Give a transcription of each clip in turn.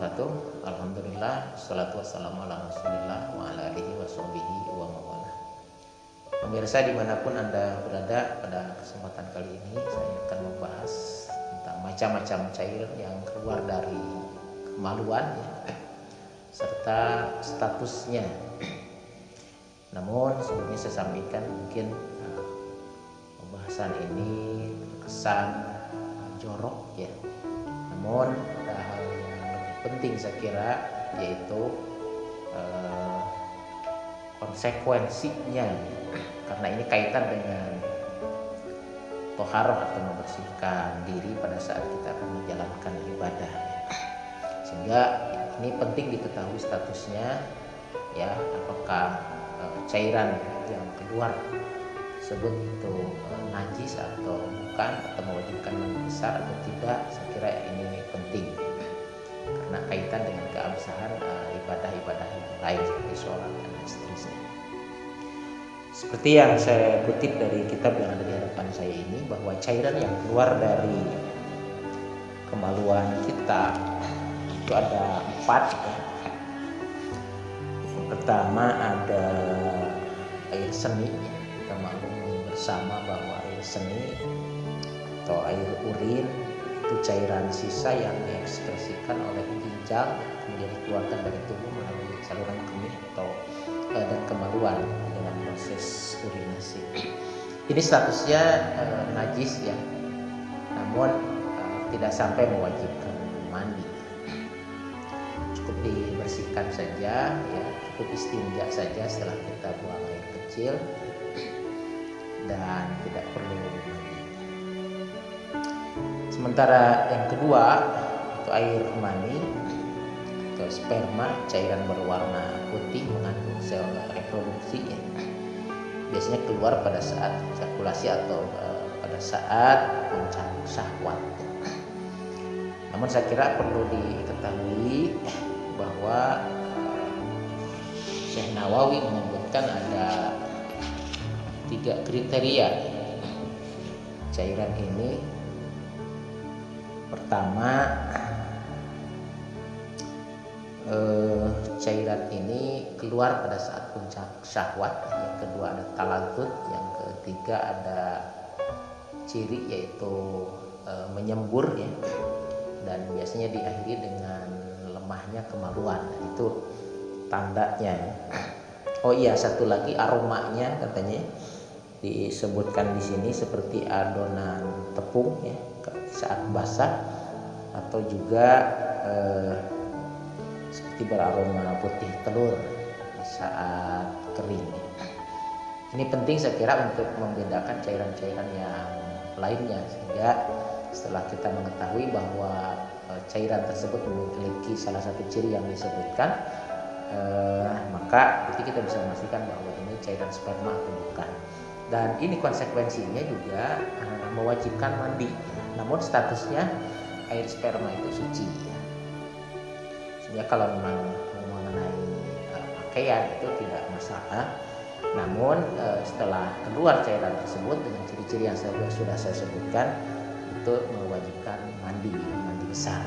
wabarakatuh. Alhamdulillah, salatu wassalamu ala rasulillah wa ala alihi wa sahbihi wa mawala. Pemirsa dimanapun Anda berada, pada kesempatan kali ini saya akan membahas tentang macam-macam cair yang keluar dari kemaluan serta statusnya. Namun sebelumnya saya sampaikan mungkin pembahasan ini terkesan jorok ya. Namun ada hal yang lebih penting saya kira, yaitu konsekuensinya, karena ini kaitan dengan toharoh atau membersihkan diri pada saat kita akan menjalankan ibadah, sehingga ini penting diketahui statusnya ya, apakah cairan yang keluar tersebut itu najis atau bukan, atau mewajibkan mandi besar atau tidak. Saya kira ini penting karena kaitan dengan keabsahan ibadah-ibadah yang lain seperti sholat dan seterusnya. Seperti yang saya kutip dari kitab yang ada di hadapan saya ini, bahwa cairan yang keluar dari kemaluan kita itu ada 4 ya. Yang pertama ada air seni. Kita maklumi bersama bahwa air seni atau air urin itu cairan sisa yang diekskresikan oleh ginjal, kemudian dikeluarkan dari tubuh melalui saluran kemih atau dan kemaluan dalam proses urinasi. Ini statusnya najis ya, namun tidak sampai mewajibkan mandi. Cukup dibersihkan saja ya, cukup istinja saja setelah kita buang air kecil dan tidak perlu mandi. Sementara yang kedua itu air mani atau sperma, cairan berwarna putih mengandung sel reproduksi ya. Biasanya keluar pada saat ejakulasi atau pada saat mencabut syahwat. Namun saya kira perlu diketahui bahwa Syekh Nawawi menyebutkan ada 3 kriteria cairan ini. Pertama, cairan ini keluar pada saat puncak syahwat. Yang kedua ada taladzud. Yang ketiga ada ciri yaitu menyembur ya, dan biasanya diakhiri dengan lemahnya kemaluan. Itu tandanya ya. Oh iya, satu lagi aromanya katanya disebutkan di sini seperti adonan tepung ya saat basah, atau juga seperti beraroma putih telur saat kering. Ini penting saya kira untuk membedakan cairan-cairan yang lainnya, sehingga setelah kita mengetahui bahwa cairan tersebut memiliki salah satu ciri yang disebutkan, maka berarti kita bisa memastikan bahwa ini cairan sperma atau bukan. Dan ini konsekuensinya juga mewajibkan mandi, namun statusnya air sperma itu suci ya. Sehingga kalau memang mengenai pakaian itu tidak masalah. Namun setelah keluar cairan tersebut dengan ciri-ciri yang sudah saya sebutkan, itu mewajibkan mandi besar.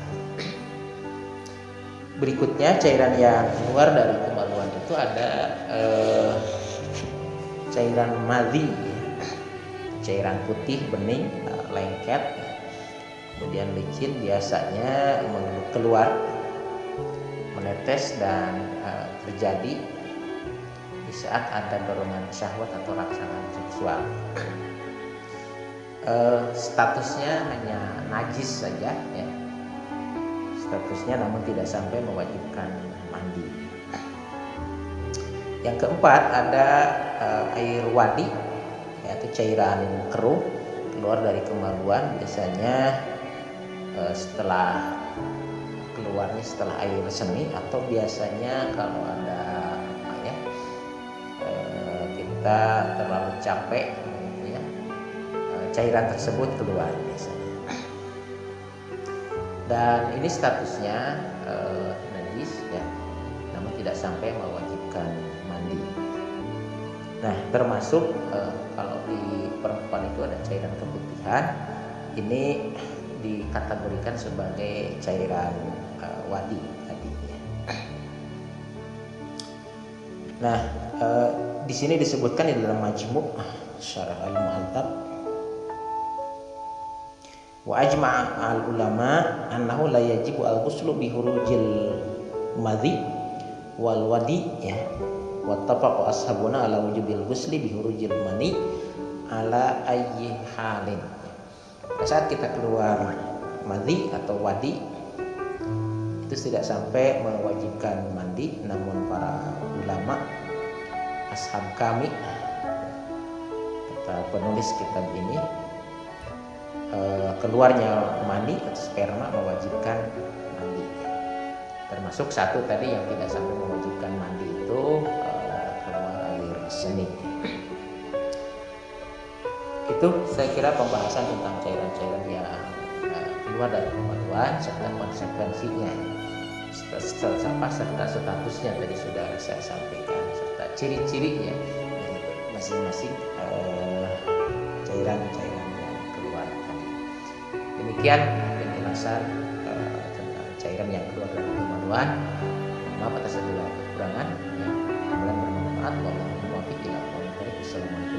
Berikutnya cairan yang keluar dari kemaluan itu ada cairan madhi ya. Cairan putih bening lengket, kemudian licin, biasanya keluar menetes dan terjadi di saat ada dorongan syahwat atau rangsangan seksual. Statusnya hanya najis saja ya, statusnya, namun tidak sampai mewajibkan mandi. Yang keempat ada air wadi, yaitu cairan keruh keluar dari kemaluan, biasanya setelah keluarnya setelah air seni, atau biasanya kalau ada kita terlalu capek ya, cairan tersebut keluar biasanya. Dan ini statusnya najis ya, namun tidak sampai mewajibkan mandi. Nah, termasuk kalau di perempuan itu ada cairan keputihan, ini dikategorikan sebagai cairan wadi. Nah, di sini disebutkan di dalam Majmu' Syarah Al-Muhadzab, wa ajma'a al-ulama annahu la yajibu al-ghuslu bi hurujil madhi wal wadi ya. Wa tafaqa ashabuna ala wujubil ghusli bi hurujil mani ala ayyi halin. Saat kita keluar madhi atau wadi itu tidak sampai mewajibkan mandi, namun para ulama ashab kami, kata penulis kitab ini, keluarnya mani atau sperma mewajibkan mandi. Termasuk satu tadi yang tidak sampai mewajibkan mandi itu keluar air seni. Itu saya kira pembahasan tentang cairan-cairan yang keluar dari kemaluan serta konsekuensinya, serta statusnya tadi sudah saya sampaikan, serta ciri-cirinya dari masing-masing cairan-cairan yang keluar tadi. Demikian penjelasan tentang cairan yang keluar dari kemaluan. Maaf atas segala kekurangan. Mudah-mudahan bermanfaat. Wabillahi taufiq. Assalamualaikum.